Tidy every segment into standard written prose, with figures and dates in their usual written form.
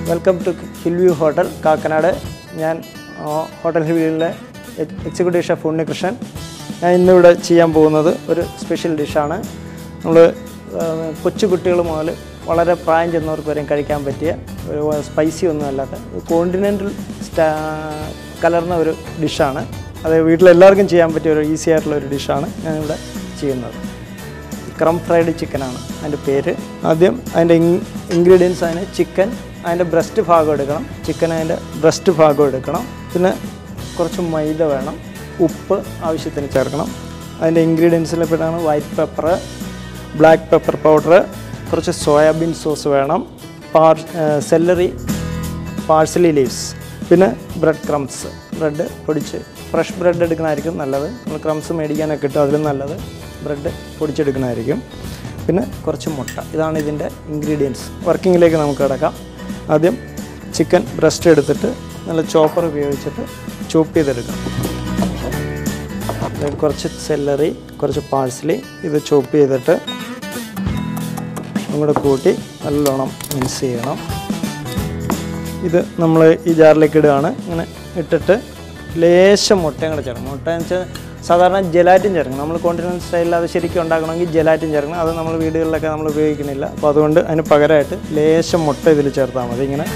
Welcome to Hillview hotel Kakkanad. ഞാൻ hotel ഹിൽവ്യൂവിലെ executive chef Unnikrishnan. ഞാൻ ഇന്നിവിടെ ചെയ്യാൻ പോകുന്നത് ഒരു സ്പെഷ്യൽ ഡിഷാണ്. നമ്മൾ കൊച്ചു കുട്ടികൾ മുതൽ വളരെ പ്രായം ചെന്നവർക്ക് വരെയും കഴിക്കാൻ പറ്റിയ ഒരു സ്പൈസി ഒന്നും അല്ലാത്ത കോണ്ടിനെൻ്റൽ കലർന്ന ഒരു ഡിഷാണ്. അത് വീട്ടിലെല്ലാവർക്കും ചെയ്യാൻ പറ്റിയ ഒരു ഈസി ആയിട്ടുള്ള ഒരു ഡിഷാണ് ഞാനിവിടെ ചെയ്യുന്നത്. ക്രം ഫ്രൈഡ് ചിക്കനാണ് അതിൻ്റെ പേര്. ആദ്യം അതിൻ്റെ ഇൻഗ്രീഡിയൻസ് അതിന് ചിക്കൻ, അതിൻ്റെ ബ്രസ്റ്റ് ഭാഗം എടുക്കണം. ചിക്കൻ അതിൻ്റെ ബ്രസ്റ്റ് ഭാഗം എടുക്കണം. പിന്നെ കുറച്ച് മൈദ വേണം, ഉപ്പ് ആവശ്യത്തിന് ചേർക്കണം. അതിൻ്റെ ഇൻഗ്രീഡിയൻസിൽ പെട്ടാണ് white pepper, black pepper powder, കുറച്ച് സോയാബീൻ സോസ് വേണം, സെല്ലറി, പാഴ്സലി ലീവ്സ്, പിന്നെ ബ്രെഡ് ക്രംസ്. ബ്രെഡ് പൊടിച്ച് ഫ്രഷ് ബ്രെഡ് എടുക്കണമായിരിക്കും നല്ലത്. നമ്മൾ ക്രംസ് മേടിക്കാനൊക്കെ കിട്ടും, അതിലും നല്ലത് ബ്രെഡ് പൊടിച്ചെടുക്കണമായിരിക്കും. പിന്നെ കുറച്ച് മുട്ട. ഇതാണ് ഇതിൻ്റെ ഇൻഗ്രീഡിയൻസ്. വർക്കിങ്ങിലേക്ക് നമുക്ക് കിടക്കാം. ആദ്യം ചിക്കൻ ബ്രസ്റ്റ് എടുത്തിട്ട് നല്ല ചോപ്പർ ഉപയോഗിച്ചിട്ട് ചോപ്പ് ചെയ്തെടുക്കണം. കുറച്ച് സെല്ലറി, കുറച്ച് പാഴ്സലി ഇത് ചോപ്പ് ചെയ്തിട്ട് അങ്ങോട്ട് കൂട്ടി നല്ലോണം മിക്സ് ചെയ്യണം. ഇത് നമ്മൾ ഈ ജാറിലേക്ക് ഇടുകയാണ്. ഇങ്ങനെ ഇട്ടിട്ട് ലേശം മുട്ടയും കൂടെ ചേർക്കണം. മുട്ട എന്ന് വെച്ചാൽ സാധാരണ ജെലാറ്റിൻ ചേർക്കണം. നമ്മൾ കോണ്ടിനെൻ്റൽ സ്റ്റൈലിൽ അത് ശരിക്കും ഉണ്ടാക്കണമെങ്കിൽ ജെലാറ്റിൻ ചേർക്കണം. അത് നമ്മൾ വീടുകളിലൊക്കെ നമ്മൾ ഉപയോഗിക്കുന്നില്ല. അപ്പോൾ അതുകൊണ്ട് അതിന് പകരമായിട്ട് ലേശം മുട്ട ഇതിൽ ചേർത്താൽ മതി. ഇങ്ങനെ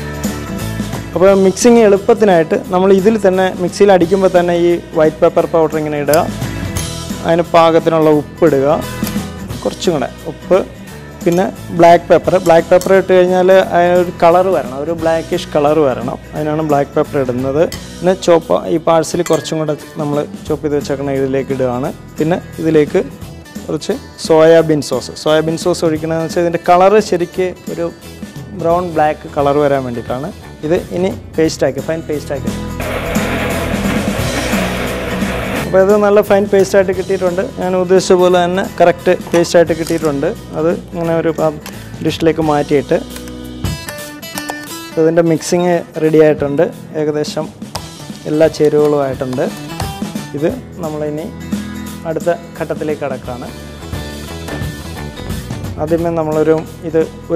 അപ്പോൾ മിക്സിങ് എളുപ്പത്തിനായിട്ട് നമ്മൾ ഇതിൽ തന്നെ മിക്സിയിൽ അടിക്കുമ്പോൾ തന്നെ ഈ വൈറ്റ് പെപ്പർ പൗഡർ ഇങ്ങനെ ഇടുക. അതിന് പാകത്തിനുള്ള ഉപ്പ് ഇടുക, കുറച്ചും കൂടെ ഉപ്പ്. പിന്നെ ബ്ലാക്ക് പെപ്പർ ഇട്ട് കഴിഞ്ഞാൽ അതിനൊരു കളർ വരണം, ഒരു ബ്ലാക്കിഷ് കളർ വരണം. അതിനാണ് ബ്ലാക്ക് പെപ്പർ ഇടുന്നത്. പിന്നെ ഈ പാഴ്സൽ കുറച്ചും കൂടെ നമ്മൾ ചോപ്പ് ചെയ്ത് വെച്ചേക്കണ ഇതിലേക്ക് ഇടുകയാണ്. പിന്നെ ഇതിലേക്ക് കുറച്ച് സോയാബീൻ സോസ് ഒഴിക്കണമെന്ന് വെച്ചാൽ ഇതിൻ്റെ കളറ് ശരിക്ക് ഒരു ബ്രൗൺ ബ്ലാക്ക് കളർ വരാൻ വേണ്ടിയിട്ടാണ്. ഇത് ഇനി ഫൈൻ പേസ്റ്റാക്കി. അപ്പോൾ ഇത് നല്ല ഫൈൻ പേസ്റ്റായിട്ട് കിട്ടിയിട്ടുണ്ട്. ഞാൻ ഉദ്ദേശിച്ച പോലെ തന്നെ കറക്റ്റ് പേസ്റ്റായിട്ട് കിട്ടിയിട്ടുണ്ട്. അത് ഇങ്ങനെ ഒരു ഡിഷിലേക്ക് മാറ്റിയിട്ട് ഇതിൻ്റെ മിക്സിങ് റെഡി ആയിട്ടുണ്ട്. ഏകദേശം എല്ലാ ചേരുവകളും ആയിട്ടുണ്ട്. ഇത് നമ്മളിനി അടുത്ത ഘട്ടത്തിലേക്ക് കടക്കുകയാണ്. ആദ്യമേ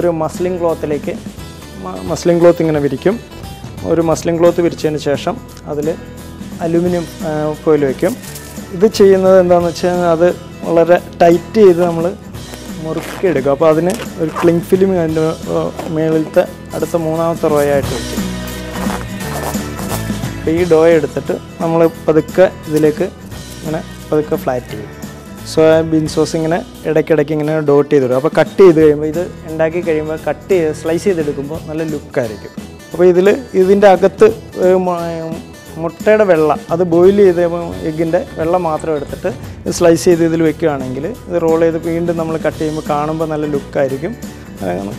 ഒരു മസ്ലിൻ ക്ലോത്ത് ഇങ്ങനെ വിരിക്കും. ഒരു മസ്ലിൻ ക്ലോത്ത് വിരിച്ചതിന് ശേഷം അതിൽ അലുമിനിയം ഫോയിൽ വയ്ക്കും. ഇത് ചെയ്യുന്നത് എന്താണെന്ന് വെച്ച് കഴിഞ്ഞാൽ അത് വളരെ ടൈറ്റ് ചെയ്ത് നമ്മൾ മുറുക്കിയെടുക്കും. അപ്പോൾ അതിന് ഒരു ക്ലിങ് ഫിലിം അതിൻ്റെ മേളിലത്തെ അടുത്ത മൂന്നാമത്തെ റോയായിട്ട് വയ്ക്കും. അപ്പോൾ ഈ ഡോ എടുത്തിട്ട് നമ്മൾ പതുക്കെ ഇതിലേക്ക് ഇങ്ങനെ പതുക്കെ ഫ്ലാറ്റ് ചെയ്യും. സോയാബീൻ സോസ് ഇങ്ങനെ ഇടയ്ക്കിടയ്ക്ക് ഇങ്ങനെ ഡോട്ട് ചെയ്തിടും. അപ്പോൾ കട്ട് ചെയ്ത് കഴിയുമ്പോൾ ഇത് ഉണ്ടാക്കി കഴിയുമ്പോൾ സ്ലൈസ് ചെയ്തെടുക്കുമ്പോൾ നല്ല ലുക്കായിരിക്കും. അപ്പോൾ ഇതിൻ്റെ അകത്ത് മുട്ടയുടെ വെള്ള അത് ബോയിൽ ചെയ്ത് എഗ്ഗിൻ്റെ വെള്ളം മാത്രം എടുത്തിട്ട് സ്ലൈസ് ചെയ്ത് ഇതിൽ വെക്കുകയാണെങ്കിൽ ഇത് റോൾ ചെയ്ത് വീണ്ടും നമ്മൾ കട്ട് ചെയ്യുമ്പോൾ കാണുമ്പോൾ നല്ല ലുക്കായിരിക്കും,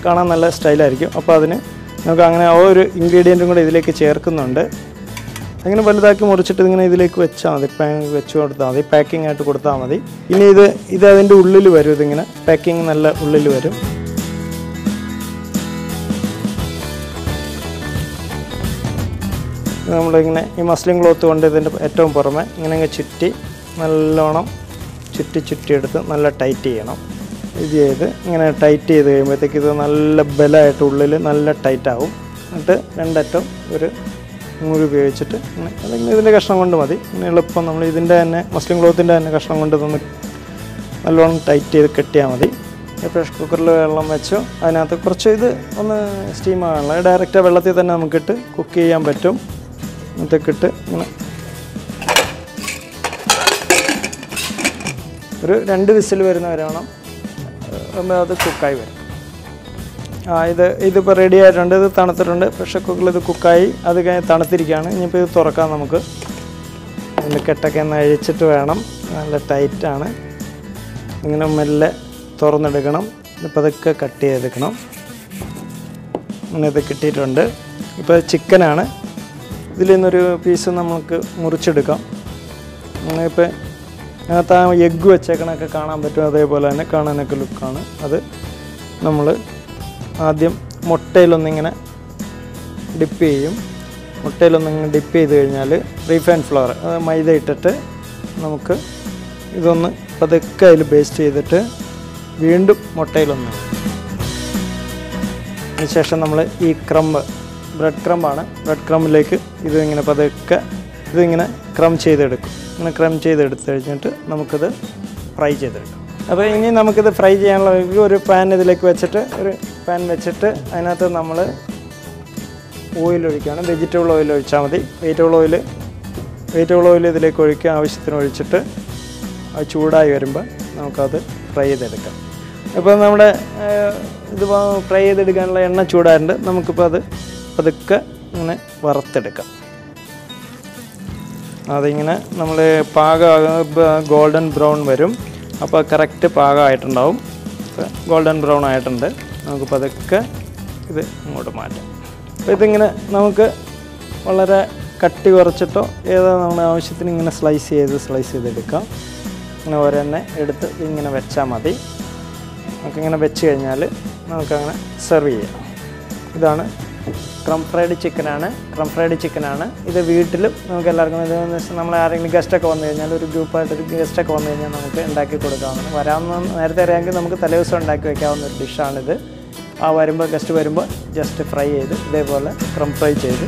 കാണാൻ നല്ല സ്റ്റൈലായിരിക്കും. അപ്പോൾ അതിന് നമുക്ക് അങ്ങനെ ഒരു ഇൻഗ്രീഡിയൻറ്റും കൂടെ ഇതിലേക്ക് ചേർക്കുന്നുണ്ട്. അങ്ങനെ വലുതാക്കി മുറിച്ചിട്ട് ഇങ്ങനെ ഇതിലേക്ക് വെച്ചാൽ മതി, വെച്ച് കൊടുത്താൽ മതി, പാക്കിംഗ് ആയിട്ട് കൊടുത്താൽ മതി. ഇനി ഇത് അതിൻ്റെ ഉള്ളിൽ വരും. ഇതിങ്ങനെ പാക്കിംഗ് നല്ല ഉള്ളിൽ വരും. നമ്മളിങ്ങനെ ഈ മസ്ലിൻ ക്ലോത്ത് കൊണ്ട് ഇതിൻ്റെ ഏറ്റവും പുറമെ ഇങ്ങനെ ചുറ്റി നല്ലോണം ചുറ്റിയെടുത്ത് നല്ല ടൈറ്റ് ചെയ്യണം. ഇത് ചെയ്ത് ഇങ്ങനെ ടൈറ്റ് ചെയ്ത് കഴിയുമ്പോഴത്തേക്ക് ഇത് നല്ല ബലമായിട്ട് ഉള്ളിൽ നല്ല ടൈറ്റാവും. എന്നിട്ട് രണ്ടറ്റം ഒരു നൂല് ഉപയോഗിച്ചിട്ട് ഇങ്ങനെ അല്ലെങ്കിൽ ഇതിൻ്റെ കഷ്ണം കൊണ്ട് മതി. ഇങ്ങനെ എളുപ്പം നമ്മൾ ഇതിൻ്റെ തന്നെ മസ്ലിൻ ക്ലോത്തിൻ്റെ തന്നെ കഷ്ണം കൊണ്ട് ഇതൊന്ന് നല്ലോണം ടൈറ്റ് ചെയ്ത് കെട്ടിയാൽ മതി. പ്രഷർ കുക്കറിൽ വെള്ളം വെച്ചു അതിനകത്ത് കുറച്ച് ഇത് ഒന്ന് സ്റ്റീം ആകാനുള്ള ഡയറക്റ്റ് വെള്ളത്തിൽ തന്നെ നമുക്കിട്ട് കുക്ക് ചെയ്യാൻ പറ്റും. ഇതൊക്കെ ഇട്ട് ഇങ്ങനെ ഒരു 2 വിസിൽ വരുന്ന വരെ വേണം. അത് കുക്കായി വരും. ഇതിപ്പോൾ റെഡി ആയിട്ടുണ്ട്. ഇത് തണുത്തിട്ടുണ്ട്. പ്രഷർ കുക്കറിൽ ഇത് കുക്കായി അത് കഴിഞ്ഞ് തണുത്തിരിക്കുകയാണ്. ഇനിയിപ്പോൾ ഇത് തുറക്കാം നമുക്ക്. ഇതിൻ്റെ കെട്ടൊക്കെ ഒന്ന് അഴിച്ചിട്ട് വേണം. നല്ല ടൈറ്റാണ്. ഇങ്ങനെ മെല്ലെ തുറന്നെടുക്കണം. ഇപ്പോൾ അതൊക്കെ കട്ട് ചെയ്തെടുക്കണം. അങ്ങനെ ഇത് കിട്ടിയിട്ടുണ്ട്. ഇപ്പോൾ ചിക്കനാണ്. ഇതിൽ നിന്നൊരു പീസ് നമുക്ക് മുറിച്ചെടുക്കാം. അങ്ങനെ ഇപ്പോൾ അതിനകത്ത് ആ എഗ്ഗ് വെച്ചേക്കണൊക്കെ കാണാൻ പറ്റും. അതേപോലെ തന്നെ കാണാനൊക്കെ ലുക്കാണ്. അത് നമ്മൾ ആദ്യം മുട്ടയിലൊന്നിങ്ങനെ ഡിപ്പ് ചെയ്യും. മുട്ടയിലൊന്നിങ്ങനെ ഡിപ്പ് ചെയ്ത് കഴിഞ്ഞാൽ റീഫൈൻഡ് ഫ്ലവർ മൈദ ഇട്ടിട്ട് നമുക്ക് ഇതൊന്ന് പതുക്കെ അതിൽ പേസ്റ്റ് ചെയ്തിട്ട് വീണ്ടും മുട്ടയിലൊന്ന് അതിനുശേഷം നമ്മൾ ഈ ബ്രെഡ് ക്രംബാണ്. ബ്രെഡ് ക്രംബിലേക്ക് ഇതിങ്ങനെ പതുക്കെ ഇതിങ്ങനെ ക്രം ചെയ്തെടുക്കും. ഇങ്ങനെ ക്രം ചെയ്തെടുത്ത് കഴിഞ്ഞിട്ട് നമുക്കിത് ഫ്രൈ ചെയ്തെടുക്കാം. അപ്പോൾ ഇനി നമുക്കിത് ഫ്രൈ ചെയ്യാനുള്ള ഒരു പാൻ ഇതിലേക്ക് വെച്ചിട്ട് അതിനകത്ത് നമ്മൾ ഓയിൽ ഒഴിക്കുകയാണ്. വെജിറ്റബിൾ ഓയിൽ ഒഴിച്ചാൽ മതി. വെജിറ്റബിൾ ഓയിൽ ഇതിലേക്ക് ഒഴിക്കുക, ആവശ്യത്തിന് ഒഴിച്ചിട്ട് അത് ചൂടായി വരുമ്പോൾ നമുക്കത് ഫ്രൈ ചെയ്തെടുക്കാം. ഇപ്പോൾ നമ്മുടെ ഇത് ഫ്രൈ ചെയ്തെടുക്കാനുള്ള എണ്ണ ചൂടായിട്ടുണ്ട്. നമുക്കിപ്പോൾ അത് പതുക്കെ ഇങ്ങനെ വറുത്തെടുക്കാം. അതിങ്ങനെ നമ്മൾ ഗോൾഡൻ ബ്രൗൺ വരും. അപ്പോൾ കറക്റ്റ് പാകമായിട്ടുണ്ടാവും. ഗോൾഡൻ ബ്രൗൺ ആയിട്ടുണ്ട്. നമുക്ക് പതുക്കെ ഇത് ഇങ്ങോട്ട് മാറ്റാം. അപ്പോൾ ഇതിങ്ങനെ നമുക്ക് വളരെ കട്ടി കുറച്ചിട്ടോ ഏതോ നമ്മുടെ ആവശ്യത്തിന് ഇങ്ങനെ സ്ലൈസ് ചെയ്തെടുക്കാം. ഇങ്ങനെ ഓരോന്നെ എടുത്ത് ഇങ്ങനെ വെച്ചാൽ മതി. നമുക്കിങ്ങനെ വെച്ച് കഴിഞ്ഞാൽ നമുക്കങ്ങനെ സെർവ് ചെയ്യാം. ഇതാണ് ക്രം ഫ്രൈഡ് ചിക്കനാണ്. ഇത് വീട്ടിലും നമുക്ക് എല്ലാവർക്കും ഇതെന്ന് വെച്ചാൽ നമ്മൾ ആരെങ്കിലും ഗസ്റ്റൊക്കെ വന്നു കഴിഞ്ഞാൽ ഒരു ഗ്രൂപ്പായിട്ടൊരു ഗസ്റ്റൊക്കെ വന്നു കഴിഞ്ഞാൽ നമുക്ക് ഉണ്ടാക്കി കൊടുക്കാവുന്നതാണ്. വരാമെന്ന് നേരത്തെ അറിയാമെങ്കിൽ നമുക്ക് തലേദിവസം ഉണ്ടാക്കി വയ്ക്കാവുന്ന ഒരു ഡിഷാണിത്. ഗസ്റ്റ് വരുമ്പോൾ ജസ്റ്റ് ഫ്രൈ ചെയ്ത് ഇതേപോലെ ക്രം ഫ്രൈ ചെയ്ത്